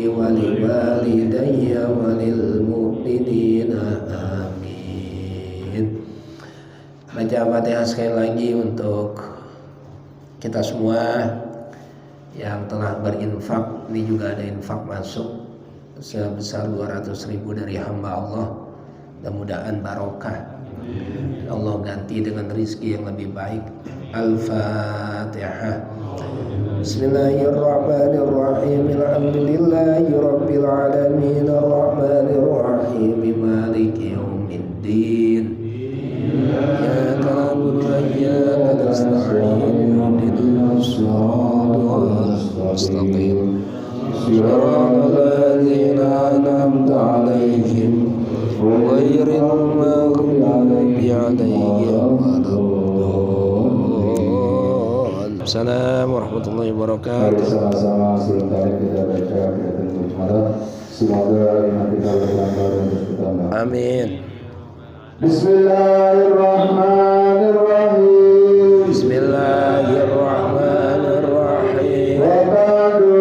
ولوالدي وللمؤمنين آمين. Baca Fatihah sekali lagi untuk kita semua yang telah berinfak. Ini juga ada infak masuk sebesar 200.000 dari hamba Allah. Mudah-mudahan barokah, Allah ganti dengan rizki yang lebih baik. Al-Fatihah. Bismillahirrahmanirrahim. Alhamdulillahi rabbil alamin, arrahmanir rahim, maliki yaumiddin. Iyyaka na'budu wa iyyaka nasta'in. Ihdinas siratal mustaqim. Shiratal ladzina an'amta 'alaihim ghairil maghdubi 'alaihim waladdallin. Assalamualaikum warahmatullahi wabarakatuh. Sama-sama sebentar kita baca ayat Muhammad. Semoga iman kita bertambah dan bertambah. Amin. Bismillahirrahmanirrahim. Bismillahirrahmanirrahim. Wa ba'du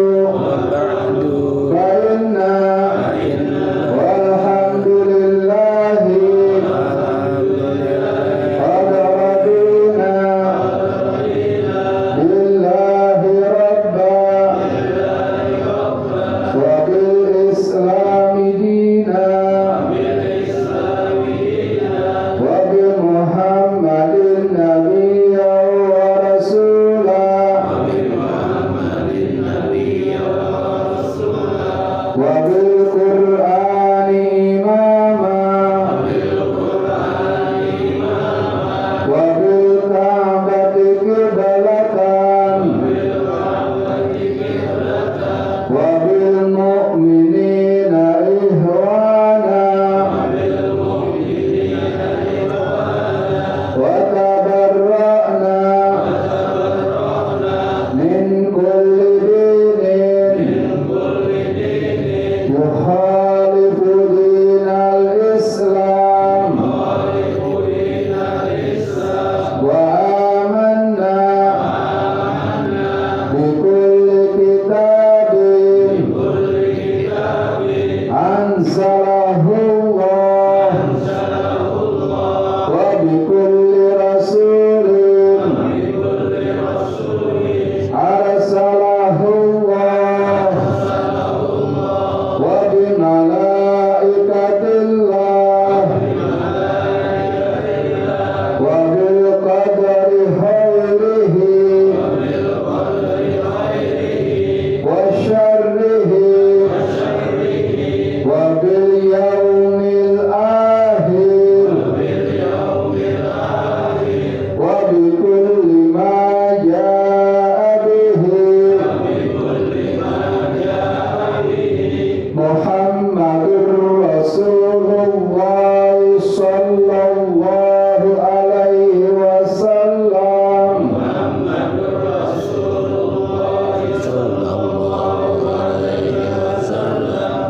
fa inna walhamdulillahi qad radina billahi rabba wa bil islami dina wa bi muhammadin nabiyyan wa rasula wa bil qur'ani imama wa bil ka'bati qiblatan wa bil mu'minina ihwana wa tabarra'na min kulli dinin yukhalifu dinal Islam wa amanna bi kulli kitabin anzalahu Allah wa bi kulli rasulin arsalahu Allah wa bi malaikatillah wa bil qadari khairihi wa syarrihi wa bil yaumil akhir wa bi kulli ma jaa bihi Muhammadur Rasulullah sallallahu alaihi wasallam.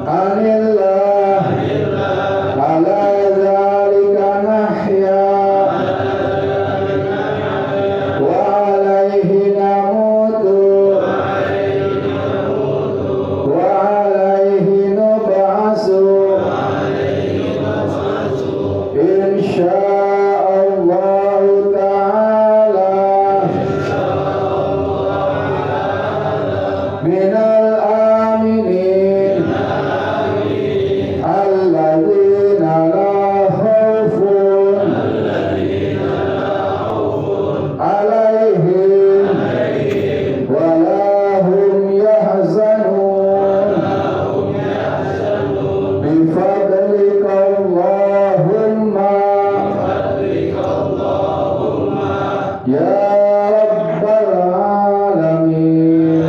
Anillah ala dzalika nahya wa alaihi namutu wa alaihi nub'asu insyaallah ta'ala minal aminin alladzina la khaufun alaihim wa la hum yahzanun bi fadlika Allahumma ya rabbal alamin.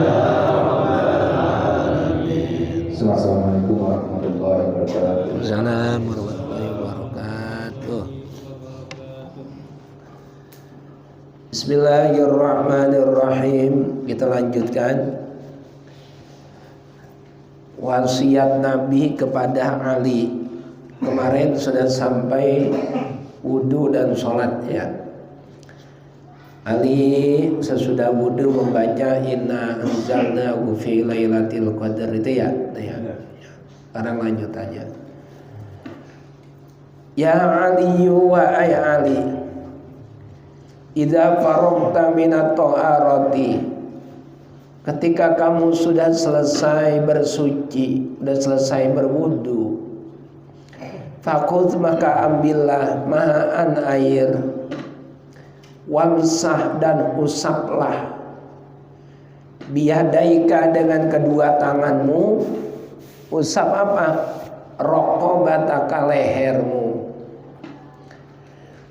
Assalamualaikum warahmatullahi wabarakatuh. Assalamualaikum warahmatullahi wabarakatuh. Bismillahirrahmanirrahim. Kita lanjutkan wasiat Nabi kepada Ali. Kemarin sudah sampai wudu dan sholat ya. Ali sesudah wudu membaca inna anzalnahu fi lailatul qadar itu ya. Sekarang lanjut aja. Ya Ali wa ay Ali, idza faragta minat taharati, ketika kamu sudah selesai bersuci, sudah selesai berwudu, fakhudh maka ambillah ma'an air, wamsah dan usaplah, biyadaika dengan kedua tanganmu. Usap apa? Raqabataka lehermu.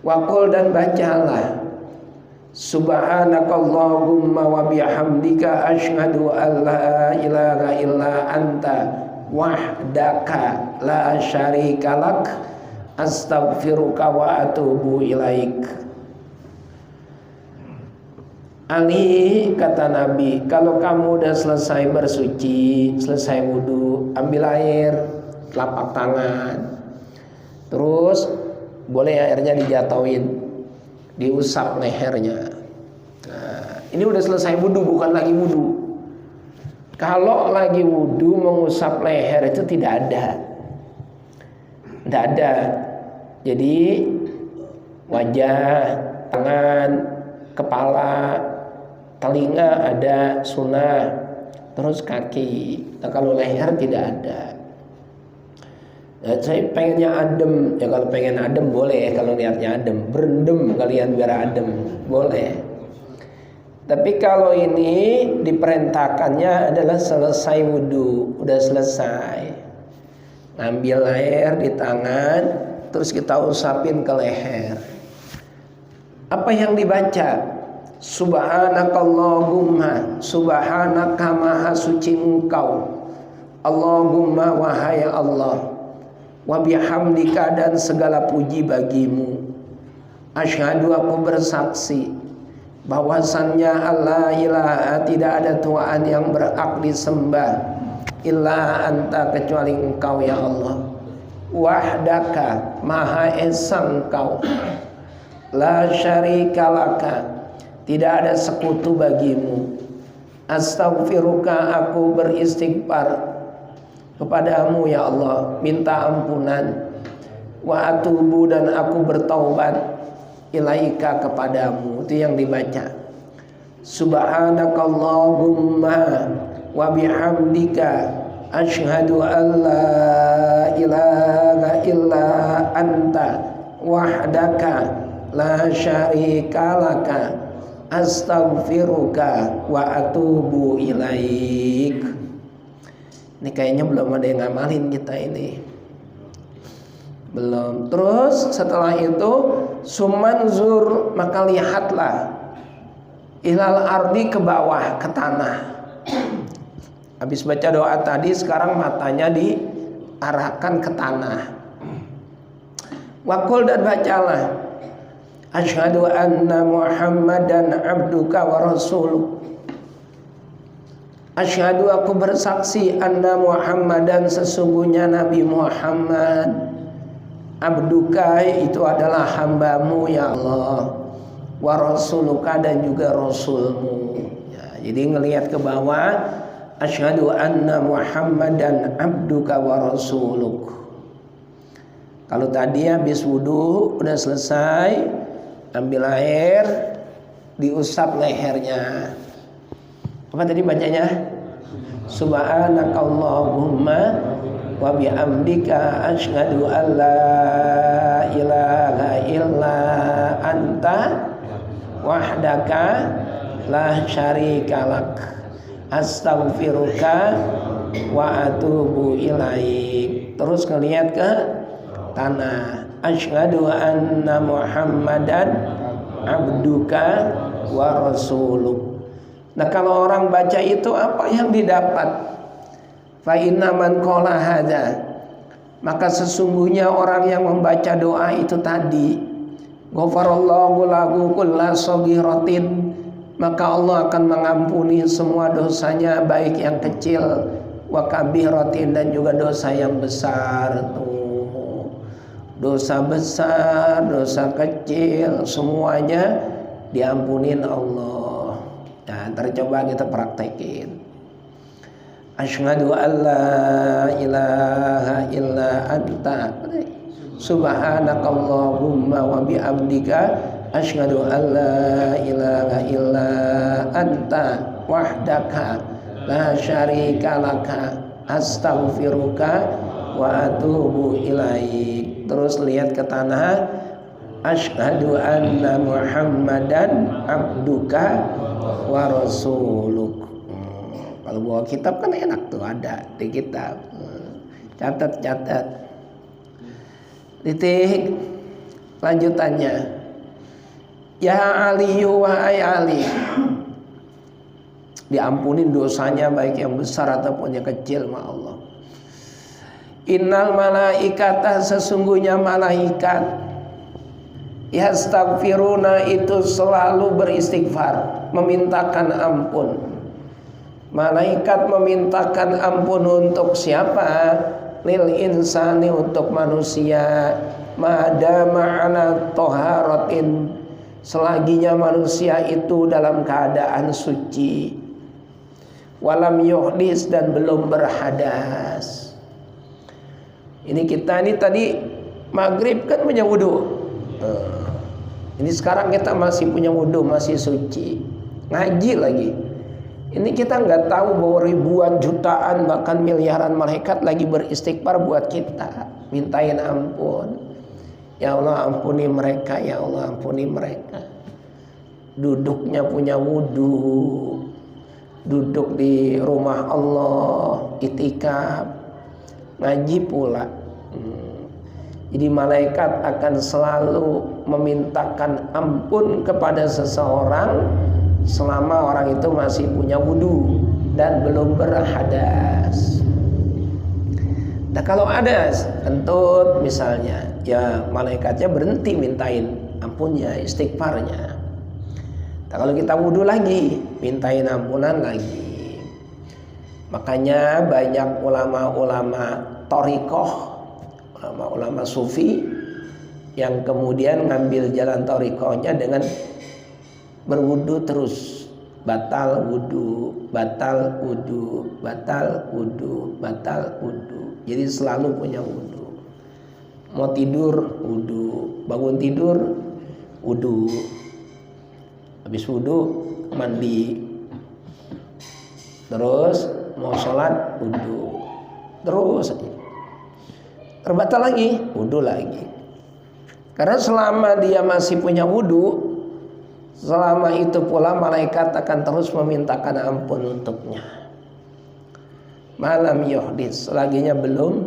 Waqul dan bacalah, subhanakallahumma wa bihamdika asyhadu an la ilaha illa anta wahdaka la syarikalak astaghfiruka wa atubu ilaik. Ali, kata Nabi, kalau kamu udah selesai bersuci, selesai wudu, ambil air, telapak tangan, terus boleh airnya dijatuhin, diusap lehernya. Nah, ini udah selesai wudu, bukan lagi wudu. Kalau lagi wudu mengusap leher itu tidak ada. Jadi wajah, tangan, kepala, telinga ada sunnah, terus kaki. Nah, kalau leher tidak ada. Nah, saya pengennya adem, ya kalau pengen adem boleh, kalau niatnya adem, berendam kalian biar adem, boleh. Tapi kalau ini diperintahkannya adalah selesai wudu, udah selesai, ngambil air di tangan, terus kita usapin ke leher. Apa yang dibaca? Subhanakallahumma, subhanaka maha suci engkau, Allahumma wahai Allah, wa bihamdika dan segala puji bagimu, asyhadu aku bersaksi bahwasannya Allah ilaha tidak ada Tuhan yang berhak disembah illa anta kecuali engkau ya Allah, wahdaka maha esa engkau, la syarikalaka tidak ada sekutu bagimu, astaghfiruka aku beristighfar kepadamu ya Allah, minta ampunan, wa atubu dan aku bertaubat ilaika kepadamu. Itu yang dibaca. Subhanakallahumma wa bihamdika asyhadu an la ilaha illa anta wahdaka la syarikalaka astaghfiruka wa atubu ilaik. Ini kayaknya belum ada yang ngamalin kita ini. Belum. Terus setelah itu sumanzur, maka lihatlah ilal ardi, ke bawah, ke tanah. Habis baca doa tadi, sekarang matanya diarahkan ke tanah. Waqul dan bacalah, asyhadu anna Muhammadan abduka wa rasuluk. Asyhadu aku bersaksi anna Muhammadan sesungguhnya Nabi Muhammad, abduka itu adalah hambamu ya Allah, wa rasuluka dan juga rasulmu. Ya, jadi ngelihat ke bawah, asyhadu anna Muhammadan abduka wa rasuluk. Kalau tadi habis wudu udah selesai, ambil air, diusap lehernya. Apa tadi bacanya? Subhanakallahumma wa bihamdika asyhadu an la ilaha illa anta wahdaka la syarikalak astaghfiruka wa atubu ilaik. Terus ngelihat ke tanah, asyhadu anna Muhammadan abduka wa rasuluk. Nah, kalau orang baca itu apa yang didapat? Fa inna man qala hadza, maka sesungguhnya orang yang membaca doa itu tadi, ghafarallahu lahu kulla shaghiratin, maka Allah akan mengampuni semua dosanya, baik yang kecil wa kabiratin dan juga dosa yang besar. Tuh, dosa besar, dosa kecil, semuanya diampunin Allah. Nah, tercoba kita praktekin. Asyhadu an la ilaha illa anta subhanakallahumma wa bihamdika asyhadu an la ilaha illa anta wahdaka la syarika laka astaghfiruka wa atubu ilaik. Terus lihat ke tanah, asyhadu anna muhammadan abduka wa rasuluk. Kalau bawa kitab kan enak tuh, ada di kitab. Catat. Titik. Lanjutannya. Ya Ali, wahai Ali. Diampunin dosanya baik yang besar ataupun yang kecil sama Allah. Innal malaikata, sesungguhnya malaikat, yastaghfiruna, itu selalu beristighfar, memintakan ampun. Malaikat memintakan ampun untuk siapa? Lil insani, untuk manusia. Mada ma'ana toharatin, selaginya manusia itu dalam keadaan suci. Walam yuhdis, dan belum berhadas. Ini kita ini tadi maghrib kan punya wudhu. Ini sekarang kita masih punya wudhu, masih suci. Ngaji lagi. Ini kita nggak tahu bahwa ribuan, jutaan, bahkan miliaran malaikat lagi beristighfar buat kita, mintain ampun. Ya Allah ampuni mereka, ya Allah ampuni mereka. Duduknya punya wudhu, duduk di rumah Allah, itikaf, ngaji pula. Jadi malaikat akan selalu memintakan ampun kepada seseorang selama orang itu masih punya wudhu dan belum berhadas. Nah kalau ada kentut misalnya, ya malaikatnya berhenti mintain ampunnya, istighfarnya. Nah kalau kita wudhu lagi, mintain ampunan lagi. Makanya banyak ulama-ulama thariqah, ulama-ulama sufi yang kemudian ngambil jalan thariqahnya dengan berwudu terus, batal wudu, batal wudu, batal wudu, batal wudu. Jadi selalu punya wudu. Mau tidur wudu, bangun tidur wudu, habis wudu mandi, terus mau sholat wudu, terus terbatal lagi wudu lagi. Karena selama dia masih punya wudu, selama itu pula malaikat akan terus memintakan ampun untuknya. Malam yuhdis, selaginya belum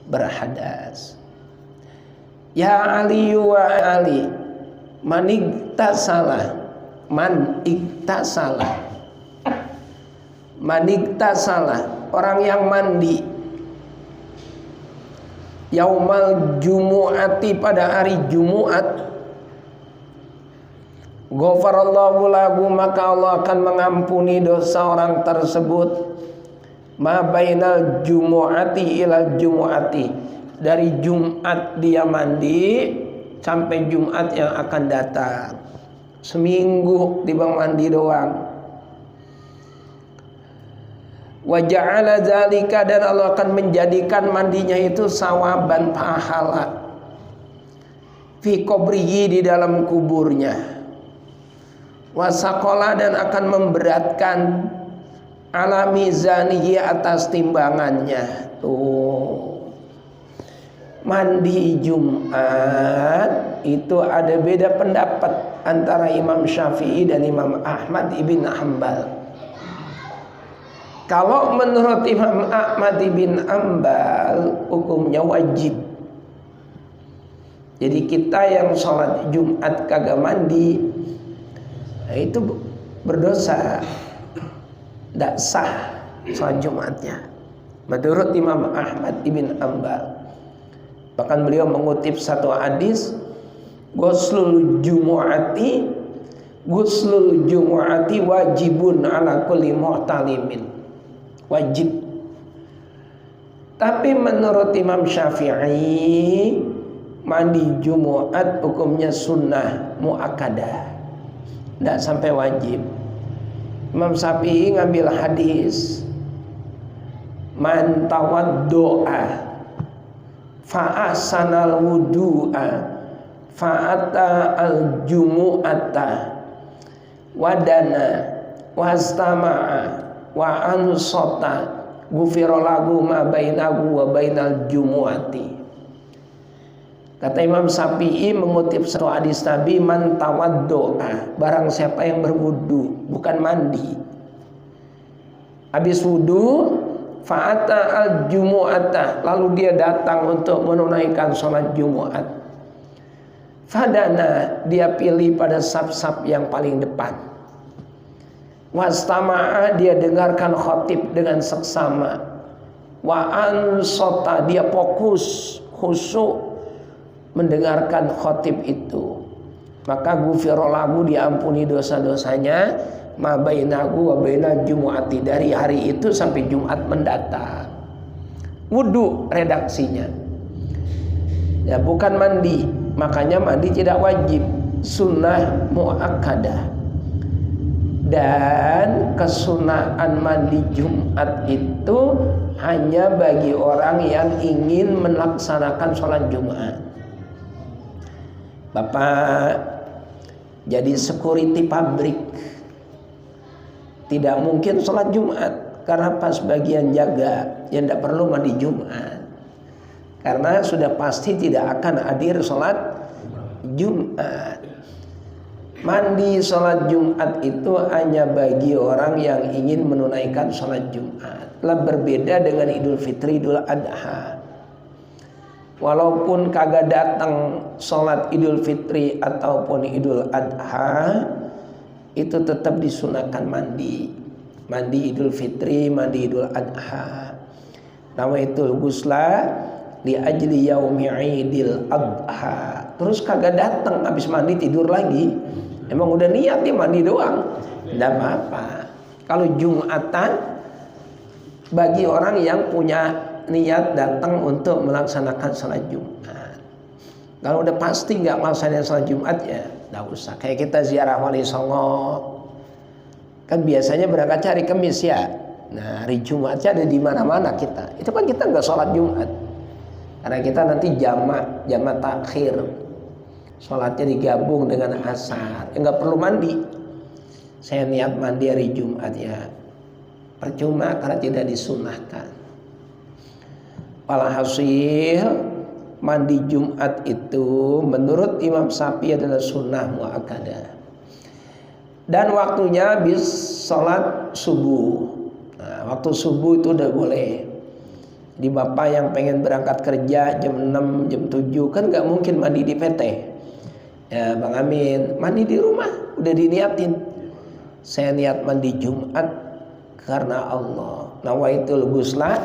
berhadas. Ya Ali wa Ali, man iktasala, orang yang mandi yaumal jumu'ati, pada hari Jumat, ghafarallahu lahu, maka Allah akan mengampuni dosa orang tersebut. Ma bainal jumu'ati ilal jumu'ati, dari Jumat dia mandi sampai Jumat yang akan datang. Seminggu dibang mandi doang. Wa ja'ala dzalika, dan Allah akan menjadikan mandinya itu sawaban, pahala, fi qabrihi, di dalam kuburnya. Wasakola, dan akan memberatkan ala mizanihi, atas timbangannya. Tuh, mandi Jumat itu ada beda pendapat antara Imam Syafi'i dan Imam Ahmad ibn Hanbal. Kalau menurut Imam Ahmad ibn Hanbal hukumnya wajib. Jadi kita yang sholat Jumat kagak mandi, nah itu berdosa, tidak sah sholat Jumatnya menurut Imam Ahmad ibn Hanbal. Bahkan beliau mengutip satu hadis, Ghuslul Jumu'ati wajibun ala kulli muhtalimin, wajib. Tapi menurut Imam Syafi'i, mandi Jumat hukumnya sunnah muakkadah, Tidak sampai wajib. Imam Syafi'i ngambil hadis man tawaddo'a fa'asanal wudu'a fa'ata al-jumu'ata wadana wastama'a wa ansota ghufira lahu ma bainahu wa bainal jumu'ati. Kata Imam Syafi'i mengutip satu hadis Nabi, man tawaddo'a, barang siapa yang berwudu, bukan mandi, habis wudu, fa'ata al-jumu'ata, lalu dia datang untuk menunaikan sholat Jumat. Fadana, dia pilih pada saf-saf yang paling depan. Wastama'a, dia dengarkan khatib dengan seksama. Wa ansota, dia fokus, khusyuk mendengarkan khatib itu. Maka ghufira lahu, diampuni dosa-dosanya, ma bainahu wa bainal jumu'ati, dari hari itu sampai Jumat mendatang. Wudu redaksinya. Ya, bukan mandi. Makanya mandi tidak wajib, sunnah muakkadah. Dan kesunahan mandi Jumat itu hanya bagi orang yang ingin melaksanakan sholat Jumat. Bapak jadi security pabrik, tidak mungkin sholat Jumat karena pas bagian jaga yang tidak perlu mandi Jumat, karena sudah pasti tidak akan hadir sholat Jumat. Mandi sholat Jumat itu hanya bagi orang yang ingin menunaikan sholat Jumat. Lah berbeda dengan Idul Fitri, Idul Adha. Walaupun kagak datang sholat Idul Fitri ataupun Idul Adha, itu tetap disunahkan mandi. Mandi Idul Fitri, mandi Idul Adha. Nawaitul ghusla li ajli yaumi Idil Adha. Terus kagak datang, habis mandi tidur lagi. Emang udah niat dia mandi doang, tidak apa-apa. Kalau Jumatan bagi orang yang punya niat datang untuk melaksanakan sholat Jumat. Kalau udah pasti nggak melaksanakan sholat Jumat, ya nggak usah. Kayak kita ziarah Wali Songo, kan biasanya berangkat hari Kamis ya. Nah, hari Jumatnya ada di mana-mana kita. Itu kan kita nggak sholat Jumat, karena kita nanti jamak takhir. Sholatnya digabung dengan asar, nggak perlu mandi. Saya niat mandi hari Jumat, ya percuma karena tidak disunahkan. Walhasil mandi Jumat itu menurut Imam Syafi'i adalah sunnah muakkadah. Dan waktunya habis sholat subuh. Nah, waktu subuh itu udah boleh. Di bapak yang pengen berangkat kerja jam 6, jam 7 kan nggak mungkin mandi di PT. Ya Bang Amin, mandi di rumah udah diniatin. Saya niat mandi Jumat karena Allah. Nawaitul ghusla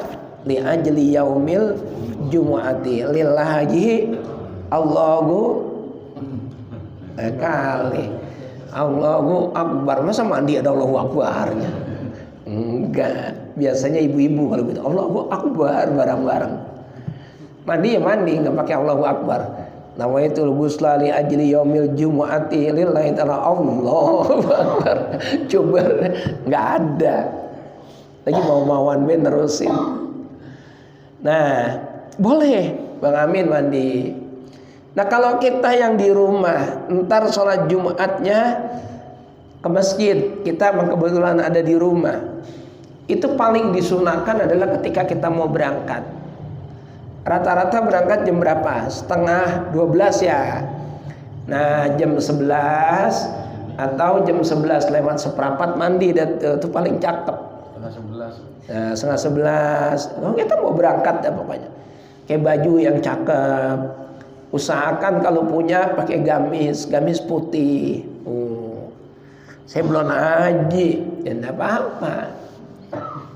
li ajli yaumil jumu'ati lillahi Allahu kali. Allahu Akbar. Masa mandi ada Allahu Akbarnya? Enggak. Biasanya ibu-ibu kalau gitu Allahu Akbar bareng-bareng. Mandi ya mandi, enggak pakai Allahu Akbar. Nawaitul ghusla li ajli yaumil jumu'ati lillahi ta'ala Allahu Akbar. Coba enggak ada. Lagi mau-mauan ben terusin. Nah, boleh Bang Amin mandi. Nah, kalau kita yang di rumah, ntar sholat Jumatnya ke masjid, kita kebetulan ada di rumah, itu paling disunahkan adalah ketika kita mau berangkat. Rata-rata berangkat jam berapa? 11:30 ya. Nah, jam 11 atau jam 11 lewat seperempat mandi, itu paling cakep. Nah, 11:30. Oh, kita mau berangkat ya pokoknya. Kayak baju yang cakep. Usahakan kalau punya pakai gamis putih. Saya belum haji, ya enggak apa-apa.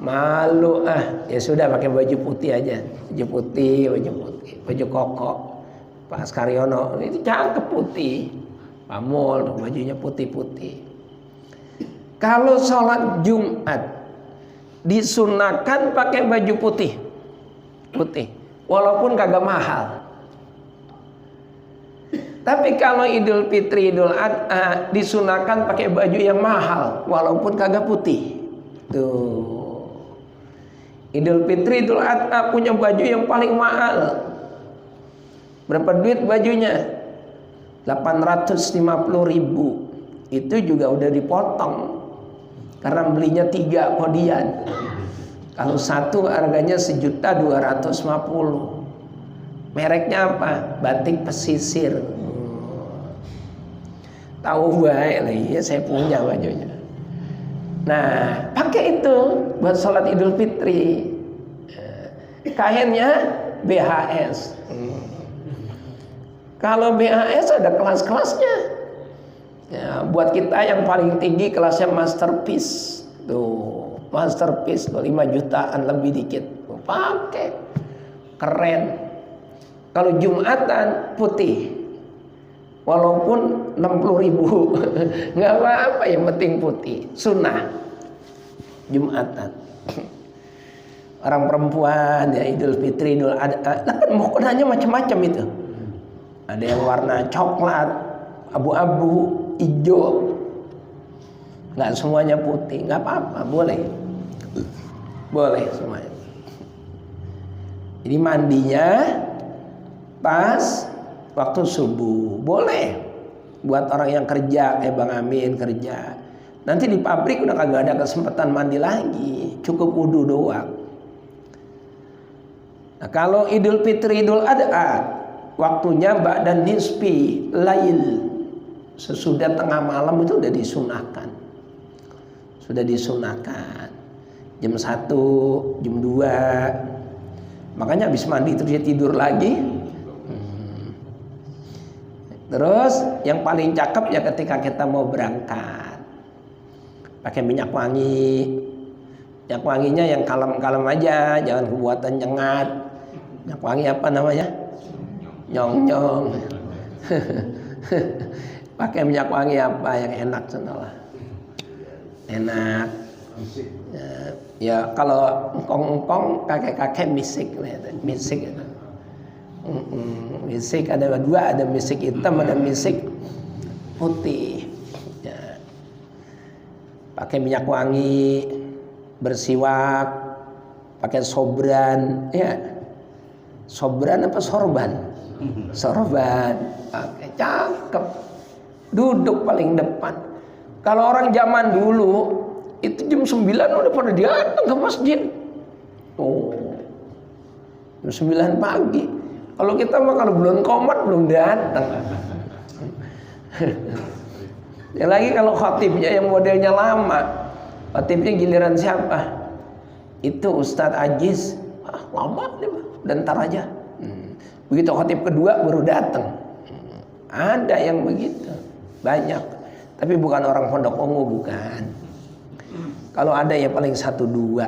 Malu ya sudah pakai baju putih aja. Baju putih, baju koko. Pak Askaryono itu cakep putih. Pamul bajunya putih-putih. Kalau sholat Jumat disunahkan pakai baju putih, Tapi kalau Idul Fitri, Idul Adha disunahkan pakai baju yang mahal walaupun kagak putih. Tuh. Idul Fitri, Idul Adha punya baju yang paling mahal. Berapa duit bajunya? 850.000. Itu juga udah dipotong karena belinya 3 kodian. Kalau satu harganya 1.250.000. Mereknya apa? Batik pesisir. Tahu baik lah, ya saya punya bajunya. Nah, pakai itu buat sholat Idul Fitri. Kainnya BHS. Kalau BHS ada kelas-kelasnya. Ya, buat kita yang paling tinggi kelasnya masterpiece. Tuh, masterpiece 5 jutaan lebih dikit. Pakai. Keren. Kalau Jumatan putih. Walaupun 60.000 nggak apa-apa, yang penting putih. Sunnah Jumatan. Orang perempuan ya Idul Fitri, Idul Adha, kan muknanya macam-macam itu. Ada yang warna coklat, abu-abu, hijau. Nggak semuanya putih, nggak apa-apa, boleh. Boleh semuanya. Jadi mandinya pas waktu subuh, boleh. Buat orang yang kerja, Bang Amin kerja. Nanti di pabrik udah kagak ada kesempatan mandi lagi, cukup wudu doang. Nah, kalau Idul Fitri, Idul Adha, waktunya ba'dan nisfi lail. Sesudah tengah malam itu udah disunahkan. Sudah disunahkan. Jam 1, jam 2. Makanya habis mandi terus dia tidur lagi. Terus yang paling cakep ya ketika kita mau berangkat, pakai minyak wangi. Minyak wanginya yang kalem-kalem aja, jangan kebuatan nyengat. Minyak wangi apa namanya? Nyong-nyong. Pakai minyak wangi apa yang enak senalah. Enak. Ya kalau engkong-engkong kakek-kakek misik, misik itu. Misik ada 2, ada misik hitam, ada misik putih. Ya. Pakai minyak wangi, bersiwak, pakai sobran, ya. Sobran apa sorban? Sorban. Pakai cakep. Duduk paling depan. Kalau orang zaman dulu itu jam 9 udah pada datang ke masjid. Oh. Jam 9 pagi. Kalau kita mah kalau belum komat belum datang. Ya lagi kalau khatibnya yang modelnya lama, khatibnya giliran siapa? Itu Ustadz Ajiz. Lama nih, dan ntar aja. Begitu khatib kedua baru datang. Ada yang begitu, banyak. Tapi bukan orang Pondok Ungu, bukan. Kalau ada ya paling 1, 2,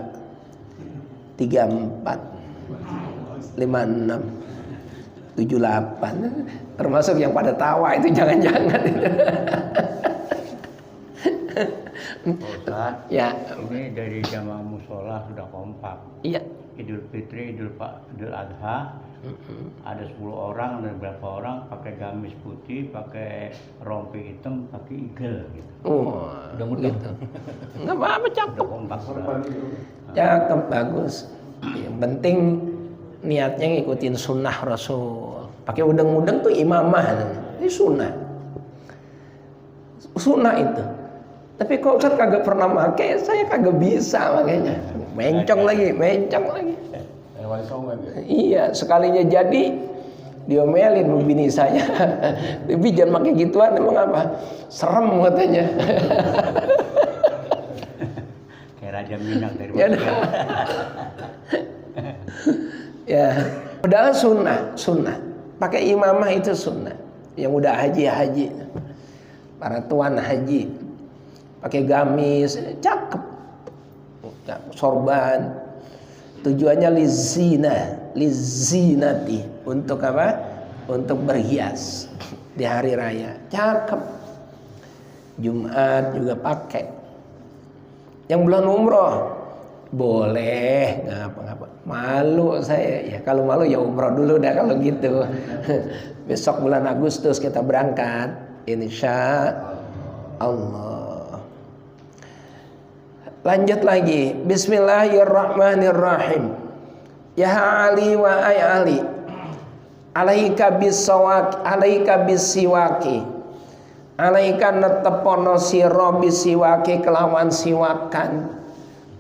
3, 4, 5, 6, 7, 8, termasuk yang pada tawa itu jangan-jangan. Ustaz, ya. Ini dari jamaah musola sudah kompak. Iya. Idul Fitri, Idul Adha, ada 10 orang, ada berapa orang pakai gamis putih, pakai rompi hitam, pakai igel gitu. Oh, udah mudah. gitu. Nggak apa-apa, cakep. Udah kompak. Cakep, bagus. Yang penting niatnya ngikutin sunnah Rasul. Pakai udeng-udeng tuh imamah. Ini sunnah. Sunnah itu. Tapi kok Ustaz kagak pernah pakai, saya kagak bisa makanya. Mencong lagi. Iya, sekalinya jadi diomelin sama bini saya. Tapi jangan pakai gituan, emang apa? Serem katanya. Kayak Raja Minang dari Ya, padahal sunnah. Pakai imamah itu sunnah. Yang udah haji, para tuan haji, pakai gamis, cakep. Sorban. Tujuannya lizinati. Untuk apa? Untuk berhias di hari raya. Cakep. Jumat juga pakai. Yang bulan umroh boleh, ngapa-ngapa. Malu saya. Ya kalau malu ya umroh dulu dah kalau gitu. Besok bulan Agustus kita berangkat, insya Allah. Lanjut lagi. Bismillahirrahmanirrahim. Ya Ali wa ay Ali, alaika bisawak, alaika bisiwaki, alaika netepono sira bisiwaki kelawan siwakan.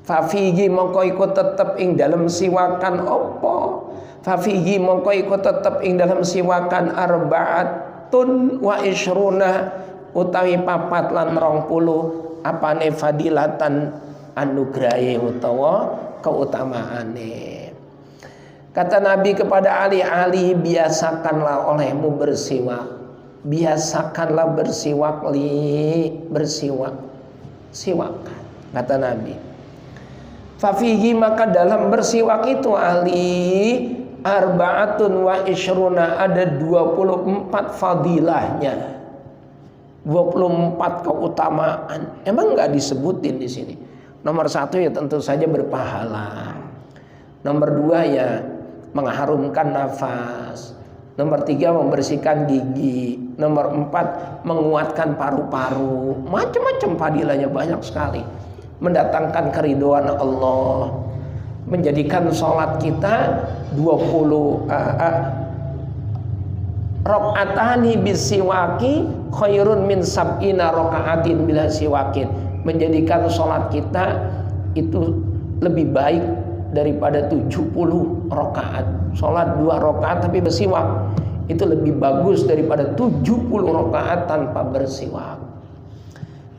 Fafihi mongko iku tetep ing dalem siwakan opo. Fafihi mongko iku tetep ing dalem siwakan arbaatun wa isruna utawi 4 lan 20 apane fadilatan anugrahe utawa keutamaane. Kata Nabi kepada Ali, Ali biasakanlah olehmu bersiwak. Biasakanlah bersiwak bersiwak. Siwakan kata Nabi. Fafihi maka dalam bersiwak itu Ali arbaatun wa isruna ada 24 fadilahnya, 24 keutamaan. Emang nggak disebutin di sini. Nomor 1 ya tentu saja berpahala. Nomor 2 ya mengharumkan nafas. Nomor 3 membersihkan gigi. Nomor 4 menguatkan paru-paru. Macam-macam fadilahnya banyak sekali. Mendatangkan keridhaan Allah, menjadikan sholat kita 20 rakaatani bisiwaki khairun min sab'ina rakaatin bila siwakin. Menjadikan sholat kita itu lebih baik daripada 70 rakaat. Sholat 2 rakaat tapi bersiwak itu lebih bagus daripada 70 rakaat tanpa bersiwak.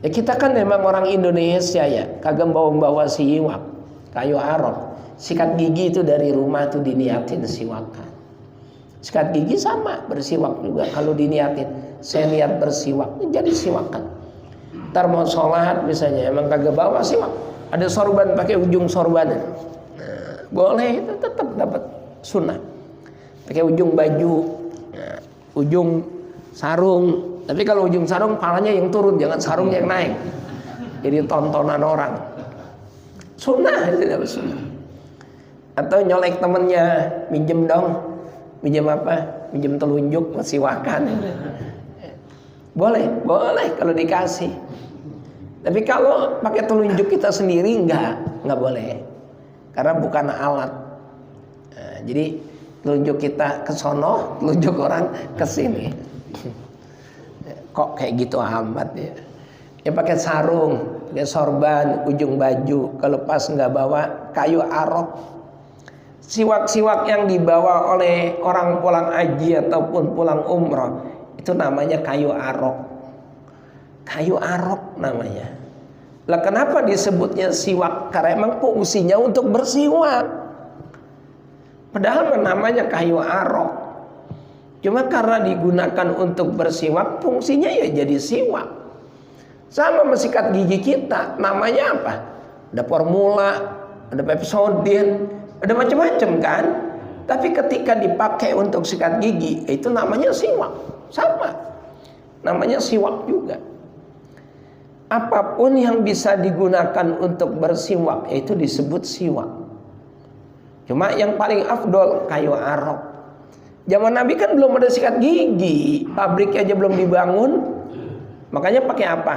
Ya kita kan memang orang Indonesia ya, kagak bawa-bawa siwak, kayu arok. Sikat gigi itu dari rumah tuh diniatin siwakan. Sikat gigi sama, bersiwak juga kalau diniatin. Saya niat bersiwak, jadi siwakan. Ntar mau sholat misalnya, emang kagak bawa siwak, ada sorban pakai ujung sorban. Nah, boleh, itu tetap dapat sunnah. Pakai ujung baju, nah, ujung sarung. Tapi kalau ujung sarung palanya yang turun, jangan sarung yang naik. Jadi tontonan orang. Sunnah itu dapat sunnah. Atau nyolek temennya, minjem dong. Minjem apa? Minjem telunjuk, siwakan. Boleh kalau dikasih. Tapi kalau pakai telunjuk kita sendiri enggak boleh. Karena bukan alat. Nah, jadi telunjuk kita ke sono, telunjuk orang ke sini. Kok kayak gitu amat ya? Ya pakai sarung, pakai sorban, ujung baju. Kalau pas nggak bawa kayu arok, siwak-siwak yang dibawa oleh orang pulang haji ataupun pulang umroh itu namanya kayu arok. Kayu arok namanya. Lah kenapa disebutnya siwak? Karena emang fungsinya untuk bersiwak. Padahal namanya kayu arok. Cuma karena digunakan untuk bersiwak, fungsinya ya jadi siwak. Sama sikat gigi kita, namanya apa? Ada formula, ada Pepsodent, ada macam-macam kan? Tapi ketika dipakai untuk sikat gigi, itu namanya siwak. Sama, namanya siwak juga. Apapun yang bisa digunakan untuk bersiwak, itu disebut siwak. Cuma yang paling afdol kayu arok. Zaman Nabi kan belum ada sikat gigi, pabriknya aja belum dibangun, makanya pakai apa?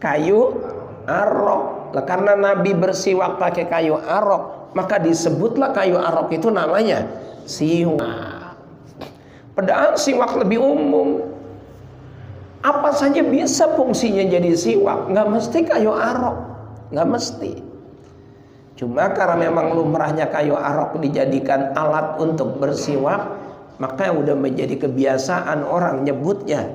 Kayu arok. Lah karena Nabi bersiwak pakai kayu arok, maka disebutlah kayu arok itu namanya siwak. Padahal siwak lebih umum. Apa saja bisa fungsinya jadi siwak, nggak mesti kayu arok, nggak mesti. Cuma karena memang lumrahnya kayu arok dijadikan alat untuk bersiwak, maka udah menjadi kebiasaan orang nyebutnya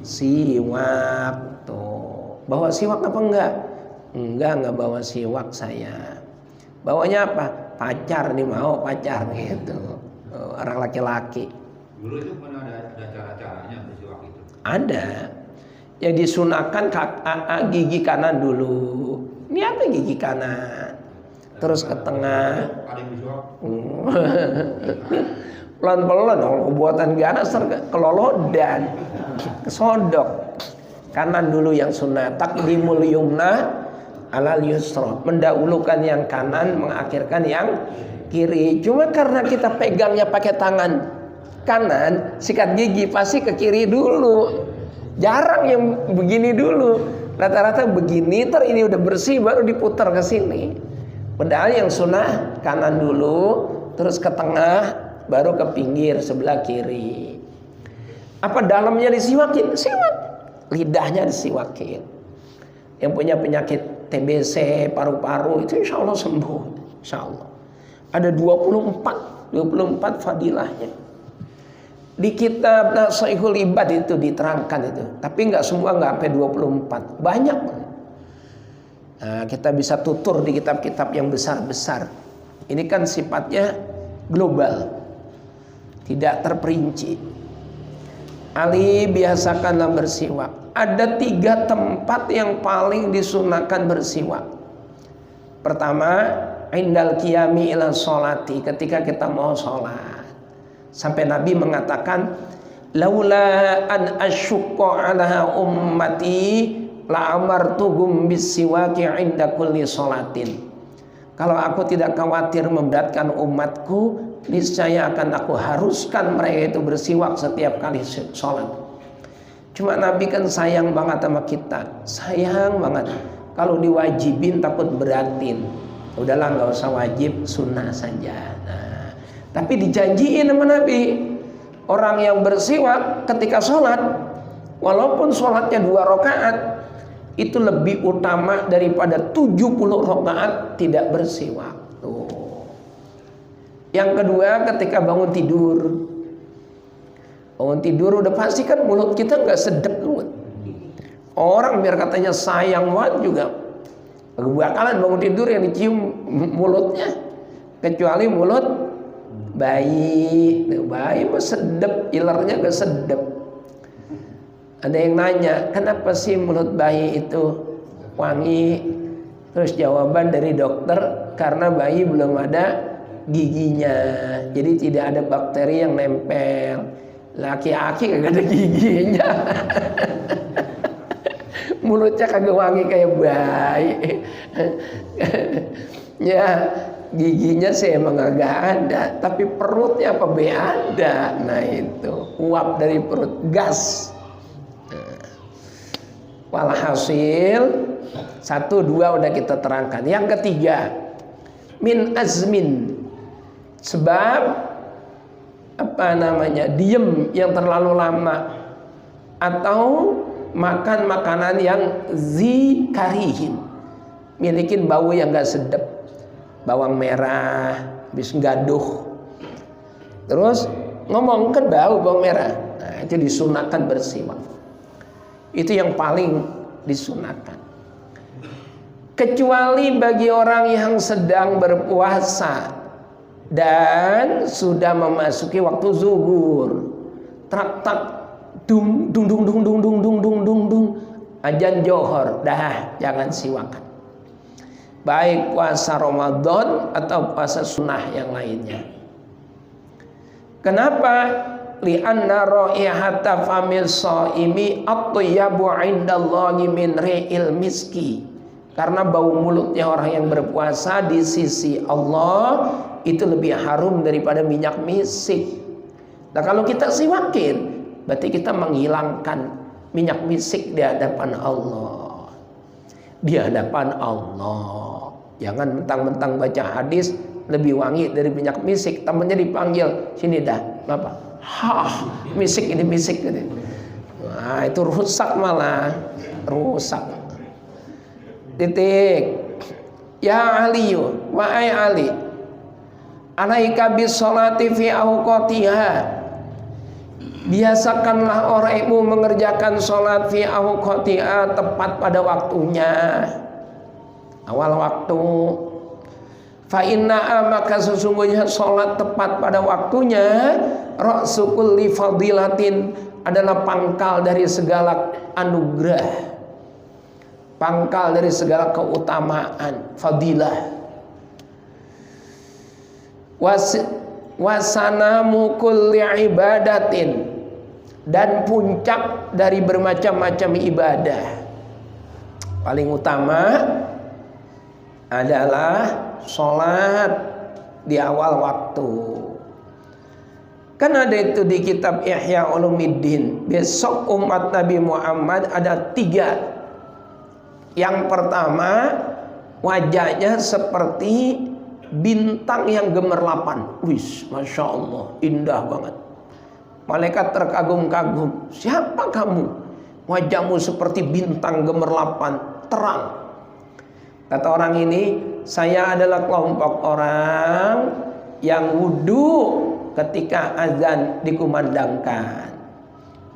siwak tuh. Bawa siwak apa enggak? Enggak bawa siwak saya. Bawanya apa? Pacar nih, mau pacar gitu. Orang laki-laki. Dulu itu mana ada cara-caranya bersiwak itu? Ada. Yang disunahkan gigi kanan dulu. Ini apa gigi kanan? Terus ke tengah. Ada yang bersiwak? Pelan-pelan kalau buatan ganas kelolodan, kesodok. Kanan dulu yang sunnah, taqdimul yumna alal yusra, mendahulukan yang kanan mengakhirkan yang kiri. Cuma karena kita pegangnya pakai tangan kanan, sikat gigi pasti ke kiri dulu. Jarang yang begini dulu. Rata-rata begini, ini udah bersih baru diputar ke sini. Padahal yang sunnah kanan dulu, terus ke tengah, baru ke pinggir sebelah kiri. Apa dalamnya disiwakin? Siwak. Lidahnya disiwakin. Yang punya penyakit TBC, paru-paru itu insya Allah sembuh. Insya Allah. Ada 24 fadilahnya. Di kitab Nasihatul Ibad itu diterangkan itu. Tapi nggak semua, nggak sampai 24. Banyak. Nah, kita bisa tutur di kitab-kitab yang besar-besar. Ini kan sifatnya global. Tidak terperinci. Ali, biasakanlah bersiwak. Ada 3 tempat yang paling disunahkan bersiwak. Pertama, indal qiyami ila sholati, ketika kita mau sholat. Sampai Nabi mengatakan, laula an asyukka ala ummati la amartuhum bisiwaki inda kulli sholatin. Kalau aku tidak khawatir memberatkan umatku, niscaya akan aku haruskan mereka itu bersiwak setiap kali sholat. Cuma Nabi kan sayang banget sama kita, sayang banget. Kalau diwajibin takut beratin, udahlah nggak usah wajib, sunnah saja. Nah, tapi dijanjiin sama Nabi, orang yang bersiwak ketika sholat, walaupun sholatnya 2 rakaat, itu lebih utama daripada 70 rakaat tidak bersiwak. Tuh. Yang kedua, ketika bangun tidur. Bangun tidur udah pasti kan mulut kita nggak sedap banget. Orang biar katanya sayang banget juga bakalan bangun tidur yang dicium mulutnya, kecuali mulut bayi. Bayi mah sedap, ilernya gak sedap. Ada yang nanya, kenapa sih mulut bayi itu wangi? Terus jawaban dari dokter, karena bayi belum ada giginya, jadi tidak ada bakteri yang nempel. Laki-laki kagak ada giginya. Mulutnya kagak wangi kayak bayi. Ya, giginya sih emang agak ada, tapi perutnya apa be ada. Nah itu uap dari perut, gas. Walhasil 1, 2 udah kita terangkan. Yang ketiga, min azmin, sebab diem yang terlalu lama, atau makan makanan yang zikarihin, milikin bau yang gak sedap, bawang merah habis gaduh, terus ngomong kan bawang merah. Nah, itu disunahkan bersiwak. Itu yang paling disunahkan. Kecuali bagi orang yang sedang berpuasa dan sudah memasuki waktu zuhur, tak dung dung dung dung dung dung dung dung dung dung, azan johor, dah jangan siwakan. Baik puasa Ramadan atau puasa sunnah yang lainnya. Kenapa? Li'anna raihata famil shaimi atyabu 'indallahi min ri'il miski. Karena bau mulutnya orang yang berpuasa di sisi Allah itu lebih harum daripada minyak misik. Nah, kalau kita siwakin, berarti kita menghilangkan minyak misik di hadapan Allah. Di hadapan Allah. Jangan mentang-mentang baca hadis lebih wangi dari minyak misik, temannya dipanggil, sini dah, apa? Misik ini misik gitu. Nah, itu rusak, malah rusak. Titik. Ya Aliyu, wahai Ali, alaika bis sholati fi awqatiha. Biasakanlah orangmu mengerjakan sholat fi awqatiha, tepat pada waktunya, awal waktu. Fa inna, maka sesungguhnya sholat tepat pada waktunya, ra'su kulli fadilatin, adalah pangkal dari segala anugerah, pangkal dari segala keutamaan, fadilah. Wasanamu kulli ibadatin, dan puncak dari bermacam-macam ibadah. Paling utama adalah sholat. di awal waktu. Kan ada itu di kitab Ihya Ulumuddin. Besok umat Nabi Muhammad ada 3. Yang pertama, wajahnya seperti bintang yang gemerlapan. Wis, Masya Allah, indah banget. Malaikat terkagum-kagum. Siapa kamu? Wajahmu seperti bintang gemerlapan, terang. Kata orang ini, saya adalah kelompok orang yang wudhu ketika azan dikumandangkan.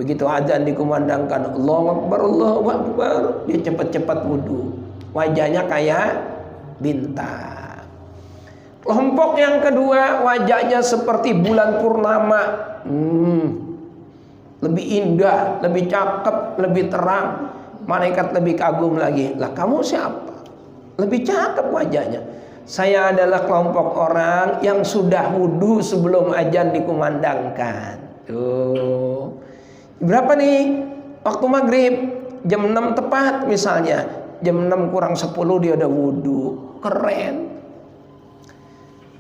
Begitu azan dikumandangkan, Allahu Akbar, Allahu Akbar, dia cepat-cepat wudhu. Wajahnya kayak bintang. Kelompok yang kedua, wajahnya seperti bulan purnama. Lebih indah, lebih cakep, lebih terang. Malaikat lebih kagum lagi. Lah kamu siapa? Lebih cakep wajahnya. Saya adalah kelompok orang yang sudah wudhu sebelum azan dikumandangkan. Tuh. Berapa nih? Waktu maghrib jam 6 tepat misalnya. Jam 6 kurang 10 dia udah wudhu. Keren.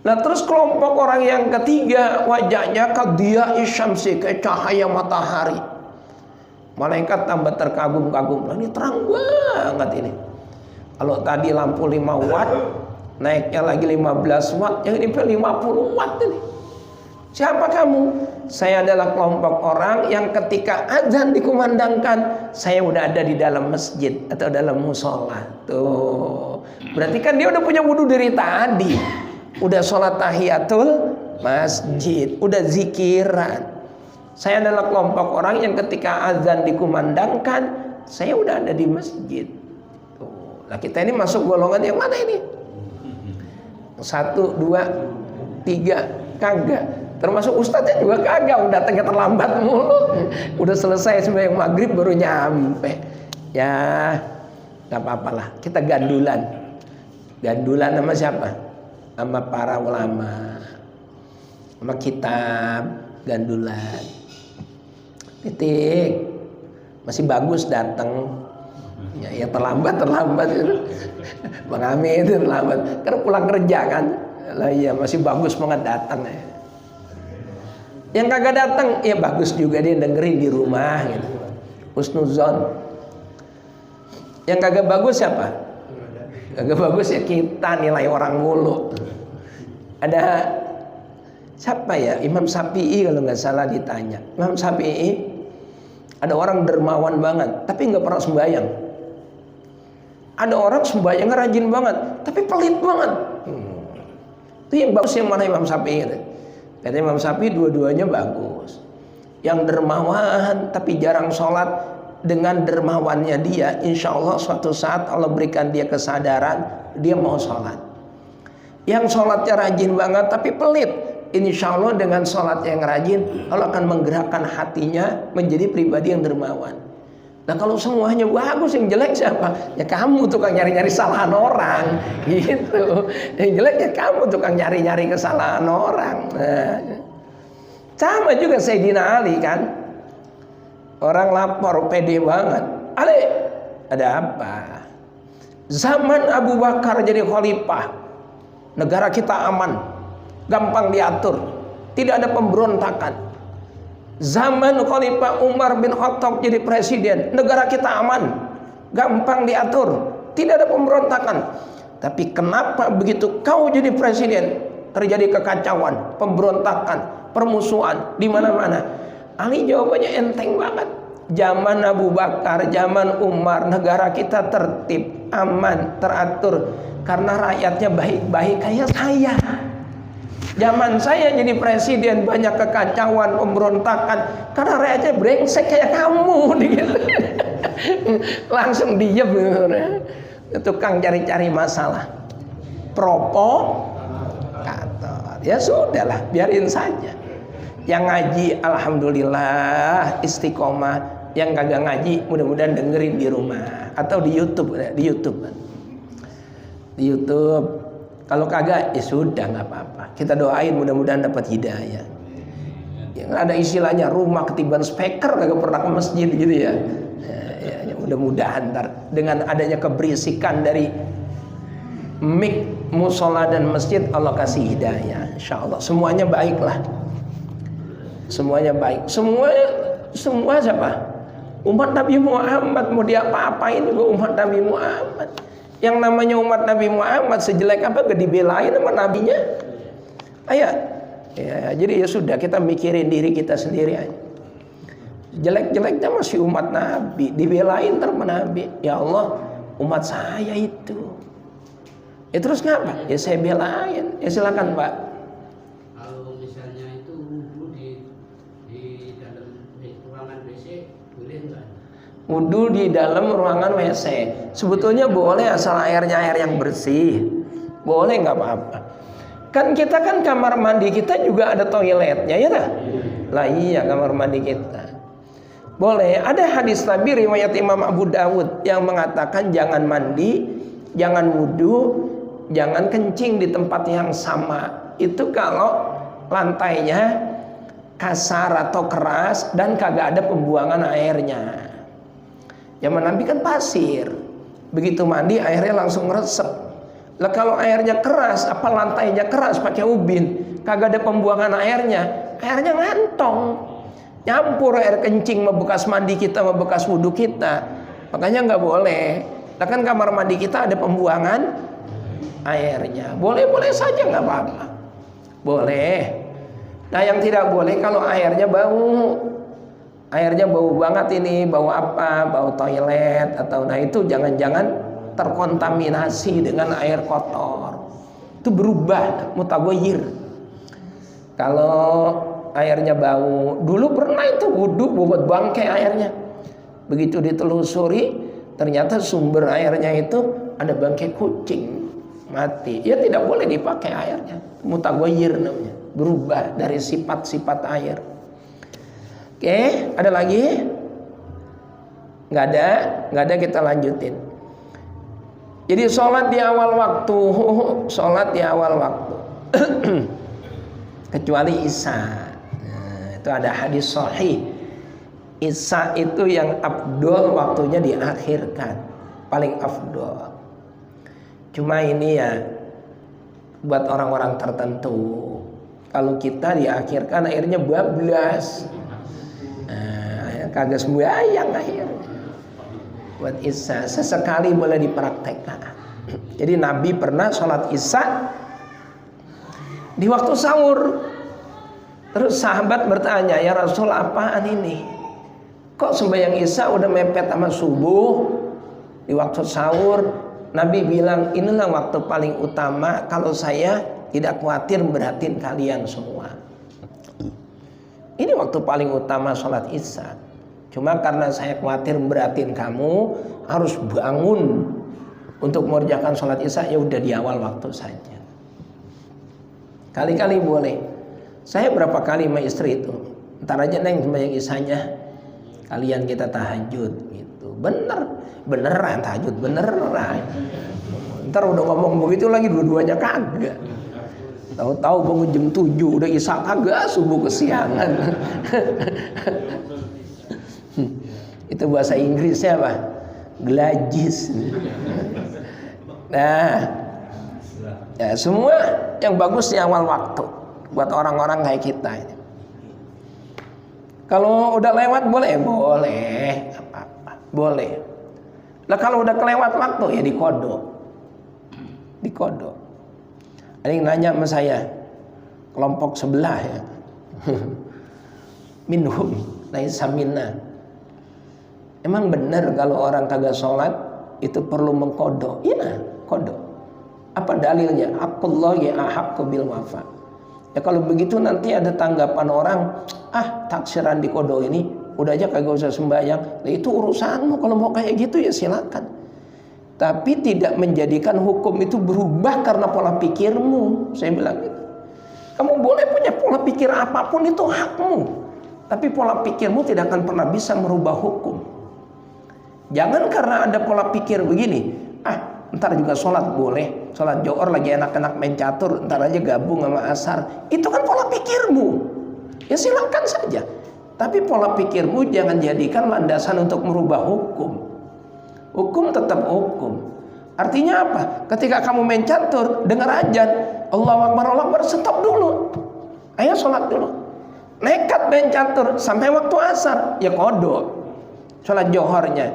Nah terus kelompok orang yang ketiga, wajahnya kadia isyamsi, kayak cahaya matahari. Malaikat tambah terkagum-kagum. Ini terang banget ini. Kalau tadi lampu 5 watt, naiknya lagi 15 watt, yang ini 50 watt ini. Siapa kamu? Saya adalah kelompok orang yang ketika azan dikumandangkan, saya udah ada di dalam masjid atau dalam musola. Tuh. Berarti kan dia udah punya wudhu dari tadi. Udah sholat tahiyatul masjid, udah zikiran. Saya adalah kelompok orang yang ketika azan dikumandangkan, saya udah ada di masjid. Tuh. Nah kita ini masuk golongan yang mana ini? 1, 2, 3, kagak. Termasuk ustadznya juga kagak, datangnya terlambat mulu. Udah selesai sembahyang maghrib baru nyampe. Ya, nggak apa-apa lah. Kita gandulan. Gandulan sama siapa? Sama para ulama, sama kitab, gandulan. Titik. Masih bagus datang. Ya terlambat. Bang Amin itu terlambat. Karena pulang kerja kan. Lah iya masih bagus banget datang ya. Yang kagak datang, ya bagus juga dia dengerin di rumah gitu. Husnuzon. Yang kagak bagus siapa? Kagak bagus ya kita nilai orang mulu. Ada siapa ya? Imam Syafi'i kalau nggak salah ditanya. Imam Syafi'i ada orang dermawan banget, tapi nggak pernah sembahyang. Ada orang sembahyang rajin banget, tapi pelit banget. Itu yang bagus yang mana Imam Syafi'i gitu. Kata Imam Syafi'i dua-duanya bagus. Yang dermawan tapi jarang sholat, dengan dermawannya dia, insya Allah suatu saat Allah berikan dia kesadaran, dia mau sholat. Yang sholatnya rajin banget tapi pelit, insya Allah dengan sholat yang rajin Allah akan menggerakkan hatinya menjadi pribadi yang dermawan. Nah kalau semuanya bagus, yang jelek siapa? Ya kamu tukang nyari-nyari kesalahan orang gitu. Yang jelek ya kamu tukang nyari-nyari kesalahan orang. Nah, sama juga Sayyidina Ali kan. Orang lapor pede banget. Ali, ada apa? Zaman Abu Bakar jadi khalifah, negara kita aman, gampang diatur, tidak ada pemberontakan. Zaman Khalifah Umar bin Khattab jadi presiden, negara kita aman, gampang diatur, tidak ada pemberontakan. Tapi kenapa begitu kau jadi presiden terjadi kekacauan, pemberontakan, permusuhan di mana-mana? Ali jawabannya enteng banget. Zaman Abu Bakar, zaman Umar, negara kita tertib, aman, teratur karena rakyatnya baik-baik kayak saya. Zaman saya jadi presiden banyak kekacauan, pemberontakan karena rakyatnya brengsek kayak kamu gitu. Langsung diem tukang cari-cari masalah, provokator. Ya sudahlah, biarin saja. Yang ngaji alhamdulillah istiqomah, yang kagak ngaji mudah-mudahan dengerin di rumah atau di YouTube. Kalau kagak ya sudah, nggak apa-apa. Kita doain mudah-mudahan dapat hidayah. Yang ada istilahnya rumah ketiban speaker kagak pernah ke masjid gitu ya. Ya mudah-mudahan ntar dengan adanya keberisikan dari mik musola dan masjid Allah kasih hidayah, insya Allah semuanya baiklah, semuanya baik, semua siapa? Umat Nabi Muhammad, mau diapa-apain juga umat Nabi Muhammad. Yang namanya umat Nabi Muhammad sejelek apa gak dibelain sama nabinya? Ayo, ya, jadi ya sudah kita mikirin diri kita sendiri aja. Jelek-jeleknya masih umat Nabi, dibelain sama Nabi. Ya Allah, umat saya itu. Ya terus ngapa? Ya saya belain. Ya silakan Pak. Kalau misalnya itu wudhu di dalam ruangan WC boleh nggak? Wudhu di dalam ruangan WC sebetulnya boleh asal airnya air yang bersih. Boleh nggak apa-apa. Kan kita kan kamar mandi kita juga ada toiletnya ya tak? Lah iya kamar mandi kita. Boleh. Ada hadis Nabi riwayat Imam Abu Dawud yang mengatakan jangan mandi, jangan wudhu, jangan kencing di tempat yang sama. Itu kalau lantainya kasar atau keras dan kagak ada pembuangan airnya. Zaman Nabi kan pasir, begitu mandi airnya langsung ngeresep. Lah kalau airnya keras, apa lantainya keras pakai ubin, kagak ada pembuangan airnya ngantong, nyampur air kencing sama bekas mandi kita sama bekas wudhu kita. Makanya nggak boleh. Nah kan kamar mandi kita ada pembuangan airnya, boleh saja nggak apa-apa, boleh. Nah yang tidak boleh kalau airnya bau. Airnya bau banget ini, bau apa? Bau toilet atau nah itu jangan-jangan terkontaminasi dengan air kotor. Itu berubah, mutaghayyir. Kalau airnya bau, dulu pernah itu wudhu bobot bangkai airnya. Begitu ditelusuri, ternyata sumber airnya itu ada bangkai kucing mati. Ya tidak boleh dipakai airnya. Mutaghayyir namanya, berubah dari sifat-sifat air. Oke, ada lagi? Nggak ada kita lanjutin. Jadi sholat di awal waktu, kecuali Isya. Nah, itu ada hadis sahih. Isya itu yang afdol waktunya diakhirkan, paling afdol. Cuma ini ya buat orang-orang tertentu. Kalau kita diakhirkan akhirnya bablas. Kagak sembahyang akhirnya. Buat Isya sesekali boleh dipraktekkan. Jadi Nabi pernah sholat Isya di waktu sahur. Terus sahabat bertanya, ya Rasul apaan ini? Kok sembahyang Isya udah mepet sama subuh? Di waktu sahur Nabi bilang inilah waktu paling utama kalau saya tidak khawatir beratin kalian semua. Ini waktu paling utama sholat Isya. Cuma karena saya khawatir beratin kamu, harus bangun untuk mengerjakan sholat Isya, ya udah di awal waktu saja. Kali-kali boleh. Saya berapa kali sama istri itu, ntar aja neng sembahyang Isyanya, kalian kita tahajud gitu. Beneran tahajud beneran. Ntar udah ngomong begitu lagi dua-duanya kagak. Tahu-tahu bangun jam 7 udah Isya kagak, subuh kesiangan. Itu bahasa Inggrisnya apa? Glajis. Nah, ya semua yang bagus di awal waktu buat orang-orang kayak kita ini. Kalau udah lewat boleh, apa-apa, boleh. Nah kalau udah kelewat waktu ya dikodok. Ada yang nanya sama saya, kelompok sebelah ya, minhum laisa minna. Emang benar kalau orang kagak sholat itu perlu mengkodok? Iya, kodok. Apa dalilnya? Aqullahi ahaqqu bil wafa. Ya kalau begitu nanti ada tanggapan orang, taksiran di kodok ini, udah aja kagak usah sembahyang. Nah, itu urusanmu, kalau mau kayak gitu ya silakan. Tapi tidak menjadikan hukum itu berubah karena pola pikirmu. Saya bilang gitu. Kamu boleh punya pola pikir apapun, itu hakmu. Tapi pola pikirmu tidak akan pernah bisa merubah hukum. Jangan karena ada pola pikir begini, ntar juga sholat boleh, sholat johor lagi enak-enak main catur, ntar aja gabung sama asar. Itu kan pola pikirmu. Ya silakan saja. Tapi pola pikirmu jangan jadikan landasan untuk merubah hukum. Hukum tetap hukum. Artinya apa? Ketika kamu main catur, dengar azan, Allahu Akbar, stop dulu. Ayo sholat dulu. Nekat main catur sampai waktu asar, ya kodok sholat johornya.